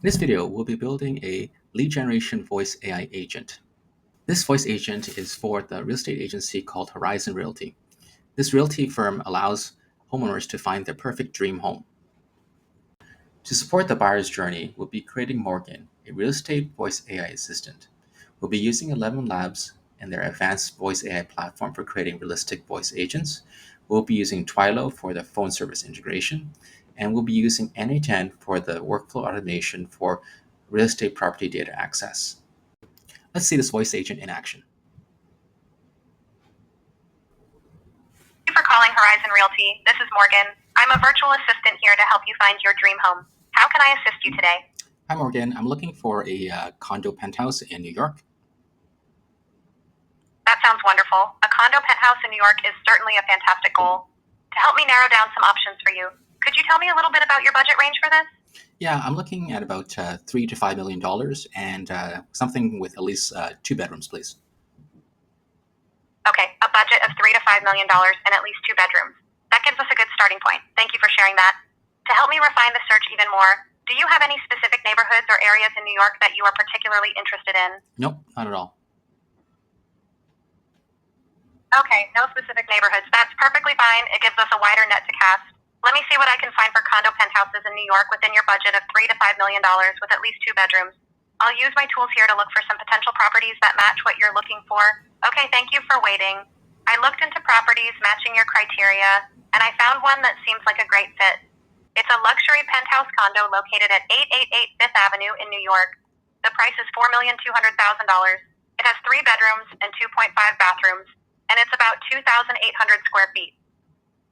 In this video, we'll be building a lead generation voice AI agent. This voice agent is for the real estate agency called Horizon Realty. This realty firm allows homeowners to find their perfect dream home. To support the buyer's journey, we'll be creating Morgan, a real estate voice AI assistant. We'll be using ElevenLabs and their advanced voice AI platform for creating realistic voice agents. We'll be using Twilio for the phone service integration, and we'll be using n8n for the workflow automation for real estate property data access. Let's see this voice agent in action. Thank you for calling Horizon Realty. This is Morgan. I'm a virtual assistant here to help you find your dream home. How can I assist you today? Hi, Morgan. I'm looking for a condo penthouse in New York. That sounds wonderful. A condo penthouse in New York is certainly a fantastic goal. To help me narrow down some options for you, could you tell me a little bit about your budget range for this? Yeah, I'm looking at about $3 to $5 million and something with at least 2 bedrooms, please. Okay, a budget of $3 to $5 million and at least 2 bedrooms. That gives us a good starting point. Thank you for sharing that. To help me refine the search even more, do you have any specific neighborhoods or areas in New York that you are particularly interested in? Nope, not at all. Okay, no specific neighborhoods. That's perfectly fine. It gives us a wider net to cast. Let me see what I can find for condo penthouses in New York within your budget of $3 to $5 million with at least 2 bedrooms. I'll use my tools here to look for some potential properties that match what you're looking for. Okay, thank you for waiting. I looked into properties matching your criteria, and I found one that seems like a great fit. It's a luxury penthouse condo located at 888 Fifth Avenue in New York. The price is $4,200,000. It has 3 bedrooms and 2.5 bathrooms, and it's about 2,800 square feet.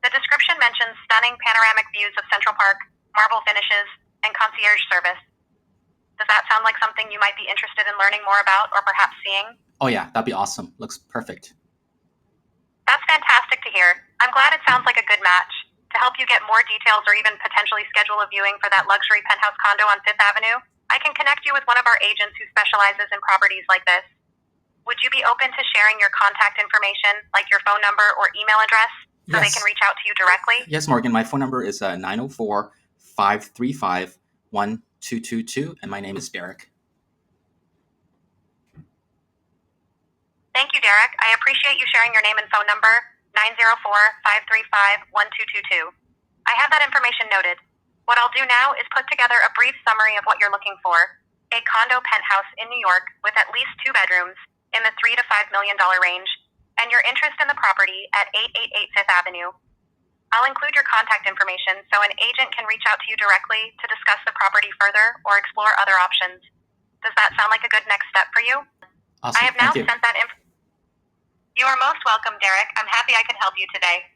The description mentions stunning panoramic views of Central Park, marble finishes, and concierge service. Does that sound like something you might be interested in learning more about or perhaps seeing? Oh yeah, that'd be awesome. Looks perfect. That's fantastic to hear. I'm glad it sounds like a good match. To help you get more details or even potentially schedule a viewing for that luxury penthouse condo on Fifth Avenue, I can connect you with one of our agents who specializes in properties like this. Would you be open to sharing your contact information, like your phone number or email address, so they can reach out to you directly? Yes, Morgan. My phone number is 904-535-1222, and my name is Derek. Thank you, Derek. I appreciate you sharing your name and phone number, 904-535-1222. I have that information noted. What I'll do now is put together a brief summary of what you're looking for. A condo penthouse in New York with at least 2 bedrooms in the $3 to $5 million range, and your interest in the property at 888 Fifth Avenue. I'll include your contact information so an agent can reach out to you directly to discuss the property further or explore other options. Does that sound like a good next step for you? Awesome. I have now Thank you. sent that information. You are most welcome, Derek. I'm happy I could help you today.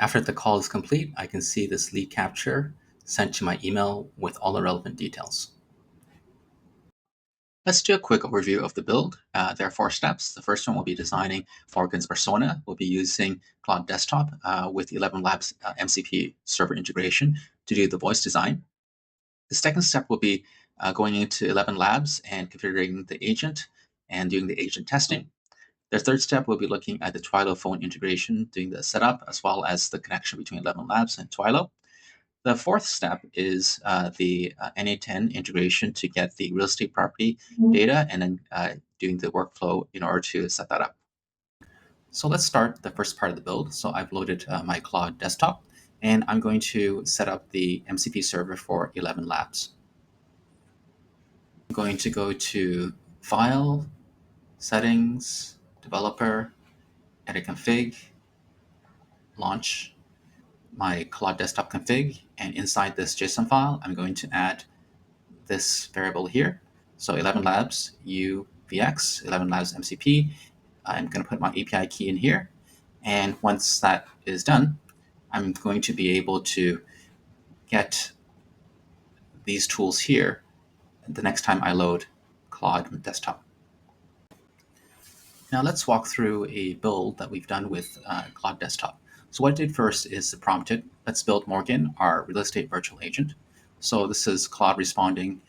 After the call is complete, I can see this lead capture sent to my email with all the relevant details. Let's do a quick overview of the build. There are 4 steps. The first one will be designing Morgan's persona. We'll be using Claude Desktop with ElevenLabs MCP server integration to do the voice design. The second step will be going into ElevenLabs and configuring the agent and doing the agent testing. The third step will be looking at the Twilio phone integration, doing the setup, as well as the connection between ElevenLabs and Twilio. The fourth step is the n8n integration to get the real estate property data and then doing the workflow in order to set that up. So let's start the first part of the build. So I've loaded my Claude desktop, and I'm going to set up the MCP server for ElevenLabs. I'm going to go to File, Settings, Developer, Edit Config, Launch my Claude desktop config, and inside this JSON file, I'm going to add this variable here. So ElevenLabs UVX, ElevenLabs MCP. I'm going to put my API key in here. And once that is done, I'm going to be able to get these tools here the next time I load Claude desktop. Now let's walk through a build that we've done with Claude desktop. So what I did first is prompted, let's build Morgan, our real estate virtual agent. So this is Claude responding,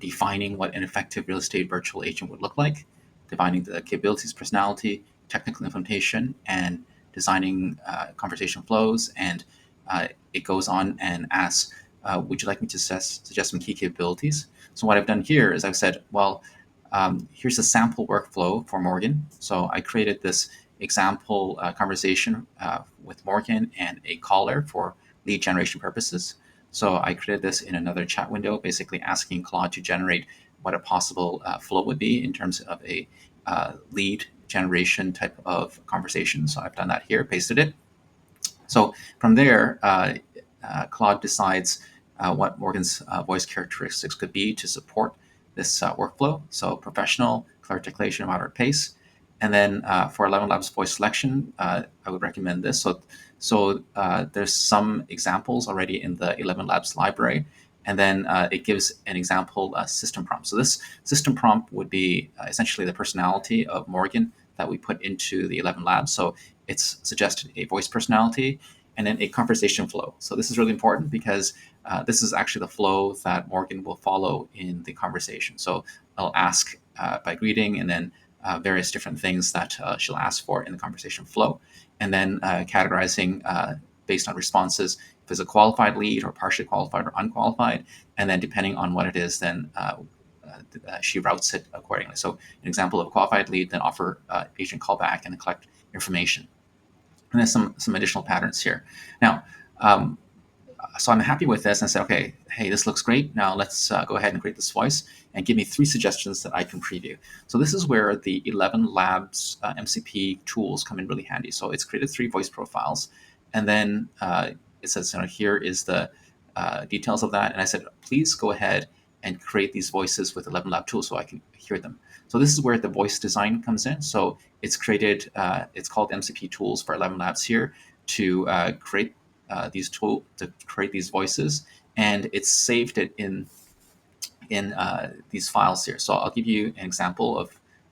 defining what an effective real estate virtual agent would look like, defining the capabilities, personality, technical implementation, and designing conversation flows. And it goes on and asks would you like me to suggest some key capabilities? So what I've done here is I've said, well, here's a sample workflow for Morgan. So I created this example conversation with Morgan and a caller for lead generation purposes. So I created this in another chat window, basically asking Claude to generate what a possible flow would be in terms of a lead generation type of conversation. So I've done that here, pasted it. So from there, Claude decides what Morgan's voice characteristics could be to support this workflow. So professional, clear articulation, moderate pace. And then for ElevenLabs voice selection, I would recommend this. So there's some examples already in the ElevenLabs library. And then it gives an example system prompt. So this system prompt would be essentially the personality of Morgan that we put into the ElevenLabs. So it's suggested a voice personality and then a conversation flow. So this is really important because this is actually the flow that Morgan will follow in the conversation. So I'll ask by greeting and then various different things that she'll ask for in the conversation flow, and then categorizing based on responses, if it's a qualified lead or partially qualified or unqualified, and then depending on what it is, then she routes it accordingly. So an example of a qualified lead, then offer agent callback and collect information. And there's some additional patterns here. Now, so I'm happy with this and say, okay, hey, this looks great. Now let's go ahead and create this voice and give me 3 suggestions that I can preview. So this is where the ElevenLabs MCP tools come in really handy. So it's created 3 voice profiles, and then it says, here is the details of that. And I said, please go ahead and create these voices with ElevenLabs tools so I can hear them. So this is where the voice design comes in. So it's created, it's called MCP tools for ElevenLabs here to create these tools, to create these voices, and it's saved it in these files here. So I'll give you an example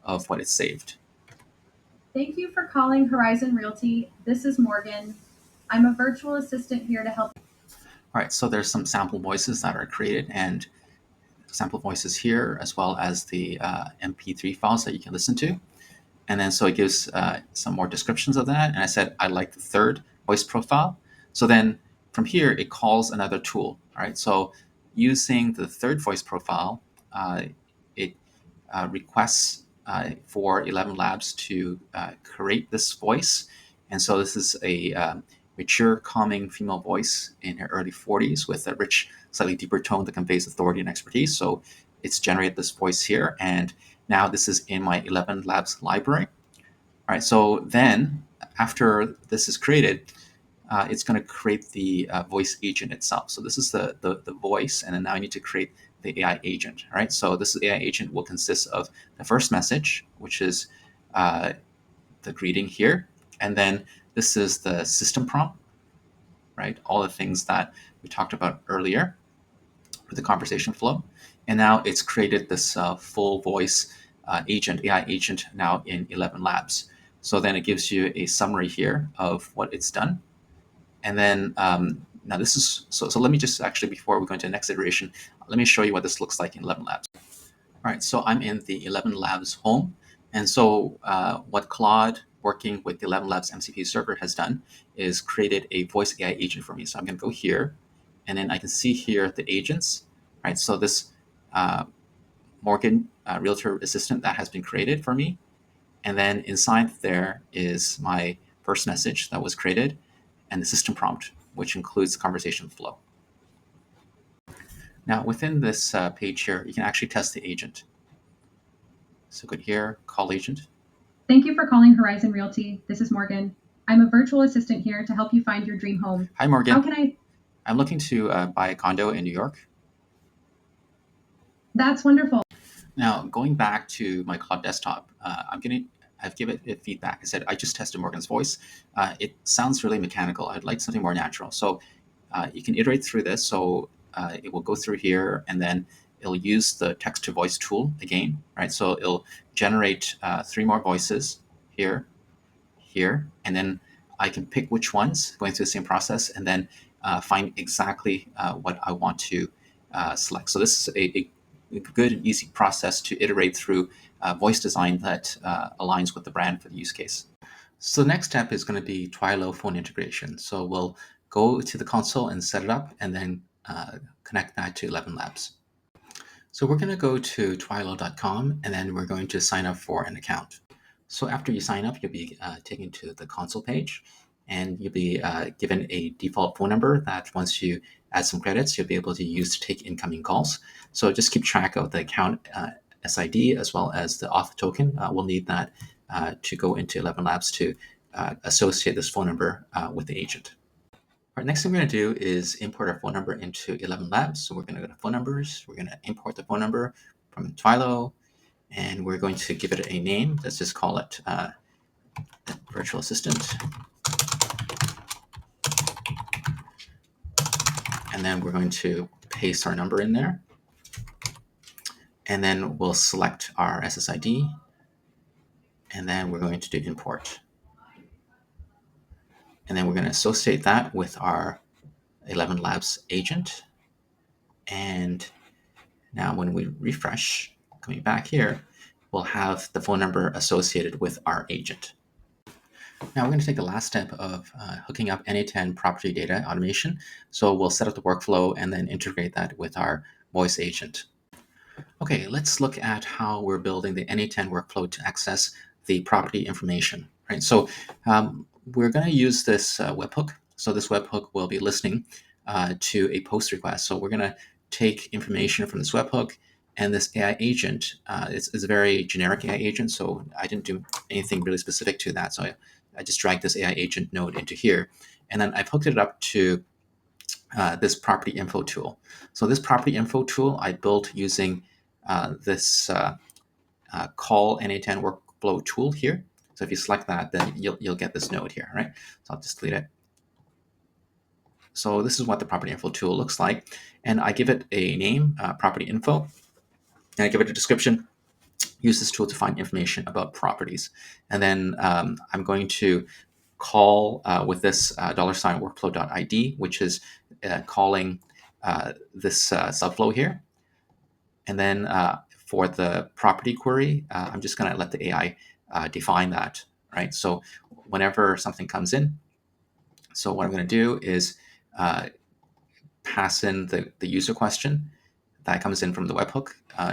of what it's saved. Thank you for calling Horizon Realty. This is Morgan. I'm a virtual assistant here to help. All right, so there's some sample voices that are created, and sample voices here, as well as the MP3 files that you can listen to. And then so it gives some more descriptions of that. And I said, I like the 3rd voice profile. So then from here, it calls another tool. All right, so using the 3rd voice profile, it requests for ElevenLabs to create this voice. And so this is a mature, calming female voice in her early 40s with a rich, slightly deeper tone that conveys authority and expertise. So it's generated this voice here. And now this is in my ElevenLabs library. All right, so then after this is created, it's going to create the voice agent itself. So this is the voice, and then now I need to create the AI agent. All right, so this AI agent will consist of the first message, which is the greeting here, and then this is the system prompt, right? All the things that we talked about earlier with the conversation flow, and now it's created this full voice agent, AI agent, now in ElevenLabs. So then it gives you a summary here of what it's done. And then now this is, so let me just actually, before we go into the next iteration, let me show you what this looks like in ElevenLabs. All right, so I'm in the ElevenLabs home. And so what Claude, working with the ElevenLabs MCP server, has done is created a voice AI agent for me. So I'm going to go here, and then I can see here the agents, right? So this Morgan Realtor Assistant that has been created for me. And then inside there is my first message that was created, and the system prompt, which includes the conversation flow. Now, within this page here, you can actually test the agent. So go here, call agent. Thank you for calling Horizon Realty. This is Morgan. I'm a virtual assistant here to help you find your dream home. Hi, Morgan. How can I? I'm looking to buy a condo in New York. That's wonderful. Now, going back to my Claude desktop, I've given it feedback. I said, I just tested Morgan's voice. It sounds really mechanical. I'd like something more natural. So you can iterate through this. So it will go through here, and then it'll use the text to voice tool again, right? So it'll generate 3 more voices here, and then I can pick which ones, going through the same process, and then find exactly what I want to select. So this is a good and easy process to iterate through voice design that aligns with the brand for the use case. So the next step is going to be Twilio phone integration. So we'll go to the console and set it up, and then connect that to ElevenLabs. So we're going to go to twilio.com and then we're going to sign up for an account. So after you sign up, you'll be taken to the console page and you'll be given a default phone number that once you add some credits, you'll be able to use to take incoming calls. So just keep track of the account SID as well as the auth token. We'll need that to go into ElevenLabs to associate this phone number with the agent. All right, next thing we're going to do is import our phone number into ElevenLabs. So we're going to go to phone numbers. We're going to import the phone number from Twilio, and we're going to give it a name. Let's just call it virtual assistant. And then we're going to paste our number in there. And then we'll select our SSID. And then we're going to do import. And then we're going to associate that with our ElevenLabs agent. And now when we refresh, coming back here, we'll have the phone number associated with our agent. Now we're going to take the last step of hooking up n8n property data automation. So we'll set up the workflow and then integrate that with our voice agent. Okay, let's look at how we're building the n8n workflow to access the property information. Right. So we're going to use this webhook. So this webhook will be listening to a post request. So we're going to take information from this webhook, and this AI agent is a very generic AI agent. So I didn't do anything really specific to that. So I just dragged this AI agent node into here, and then I've hooked it up to this property info tool. So this property info tool I built using this call n8n workflow tool here. So if you select that, then you'll get this node here, right? So I'll just delete it. So this is what the property info tool looks like. And I give it a name, property info, and I give it a description. Use this tool to find information about properties. And then I'm going to call with this $workflow.id, which is calling this subflow here. And then for the property query, I'm just going to let the AI define that, right? So whenever something comes in, so what I'm going to do is pass in the user question that comes in from the webhook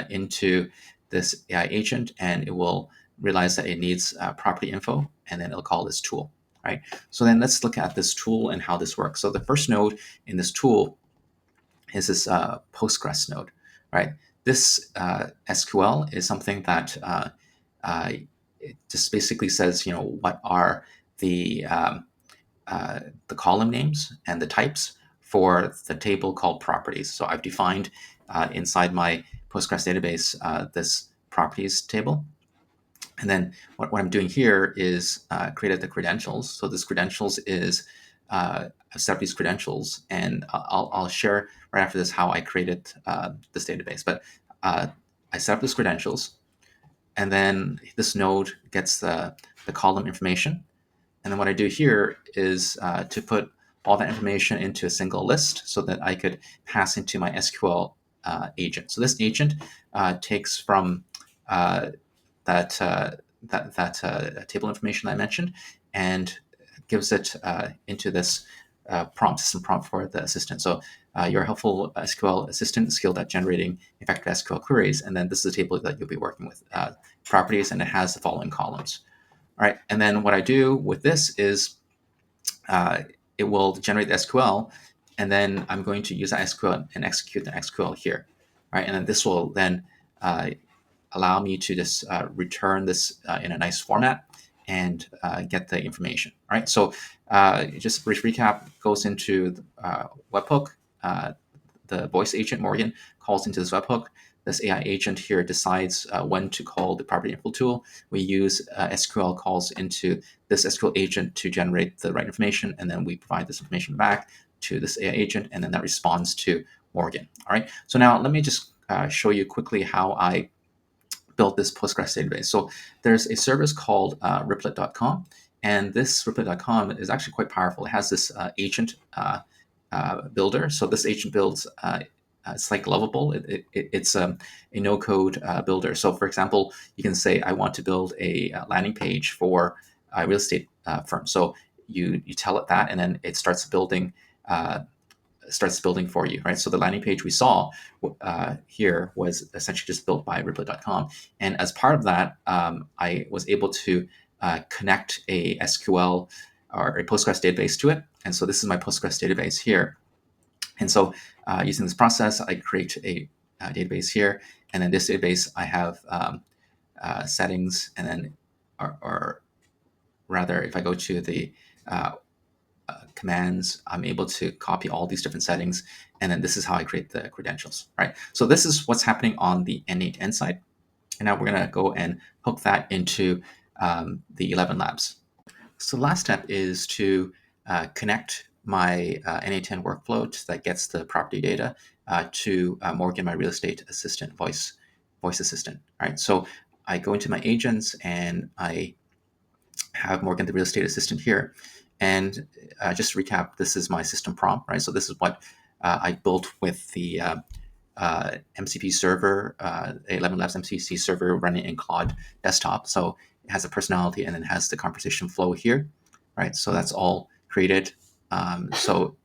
into this AI agent, and it will realize that it needs property info, and then it'll call this tool, right? So then let's look at this tool and how this works. So the first node in this tool is this Postgres node, right? This SQL is something that it just basically says, what are the column names and the types for the table called properties. So I've defined inside my Postgres database this properties table. And then what I'm doing here is created the credentials. So this credentials is I've set up these credentials, and I'll share right after this how I created this database. But I set up these credentials, and then this node gets the column information. And then what I do here is to put all that information into a single list so that I could pass into my SQL agent. So this agent takes from that table information I mentioned and gives it into this system prompt for the assistant. So your helpful SQL assistant is skilled at generating effective SQL queries. And then this is a table that you'll be working with properties, and it has the following columns. All right, and then what I do with this is it will generate the SQL, and then I'm going to use that SQL and execute the SQL here. All right, and then this will then allow me to just return this in a nice format and get the information. All right, so just a brief recap goes into the webhook. The voice agent, Morgan, calls into this webhook. This AI agent here decides when to call the property info tool. We use SQL calls into this SQL agent to generate the right information, and then we provide this information back to this AI agent, and then that responds to Morgan. All right, so now let me just show you quickly how I built this Postgres database. So there's a service called Riplet.com, and this Riplet.com is actually quite powerful. It has this agent builder. So this agent builds, it's like Lovable. It's a no-code builder. So for example, you can say, I want to build a landing page for a real estate firm. So you tell it that, and then it starts building starts building for you, right? So the landing page we saw here was essentially just built by Replit.com. And as part of that, I was able to connect a SQL or a Postgres database to it. And so this is my Postgres database here. And so using this process, I create a database here. And then this database, I have settings, and then, or rather, if I go to the commands, I'm able to copy all these different settings, and then this is how I create the credentials, right? So this is what's happening on the n8n side. And now we're gonna go and hook that into the ElevenLabs. So the last step is to connect my n8n workflow that gets the property data to Morgan, my real estate assistant, voice assistant, right? So I go into my agents and I have Morgan, the real estate assistant here. And just to recap, this is my system prompt, right? So this is what I built with the MCP server, ElevenLabs MCP server running in Claude desktop. So it has a personality and then has the conversation flow here, right? So that's all created. So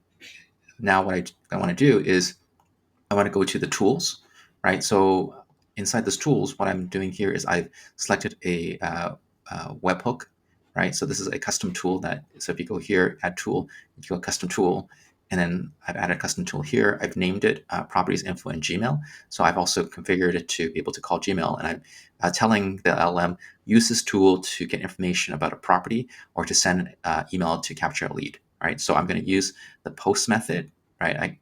now what I want to do is I want to go to the tools, right? So inside this tools, what I'm doing here is I've selected a webhook, right? So this is a custom tool that, so if you go here, add tool, you go custom tool, and then I've added a custom tool here. I've named it properties info in Gmail. So I've also configured it to be able to call Gmail, and I'm telling the LLM, use this tool to get information about a property or to send email to capture a lead, right? So I'm going to use the post method, right?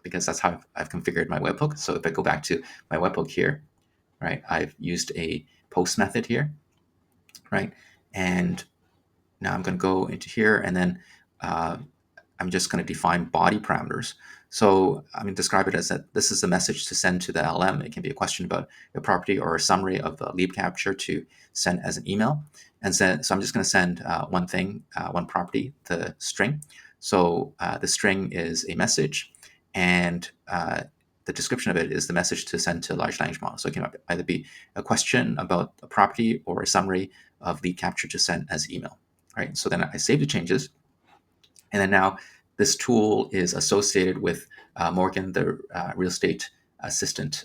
Because that's how I've configured my webhook. So if I go back to my webhook here, right, I've used a post method here, right? And now I'm going to go into here, and then I'm just going to define body parameters. So I'm going to describe it as that this is a message to send to the LM. It can be a question about a property or a summary of lead capture to send as an email. And so I'm just going to send one thing, one property, the string. So the string is a message, and the description of it is the message to send to large language model. So it can either be a question about a property or a summary of lead capture to send as email, right? So then I save the changes. And then now this tool is associated with Morgan, the real estate assistant,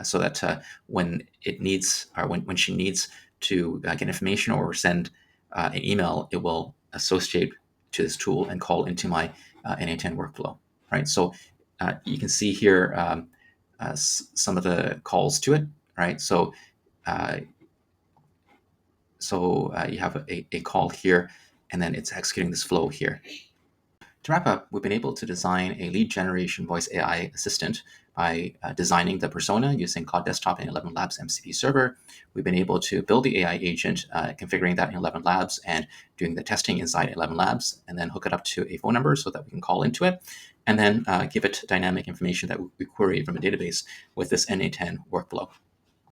so that when it needs, or when she needs to get information or send an email, it will associate to this tool and call into my n8n workflow, right? So you can see here some of the calls to it, right? So you have a call here, and then it's executing this flow here. To wrap up, we've been able to design a lead generation voice AI assistant by designing the persona using Claude Desktop and ElevenLabs MCP server. We've been able to build the AI agent, configuring that in ElevenLabs and doing the testing inside ElevenLabs, and then hook it up to a phone number so that we can call into it, and then give it dynamic information that we query from a database with this n8n workflow.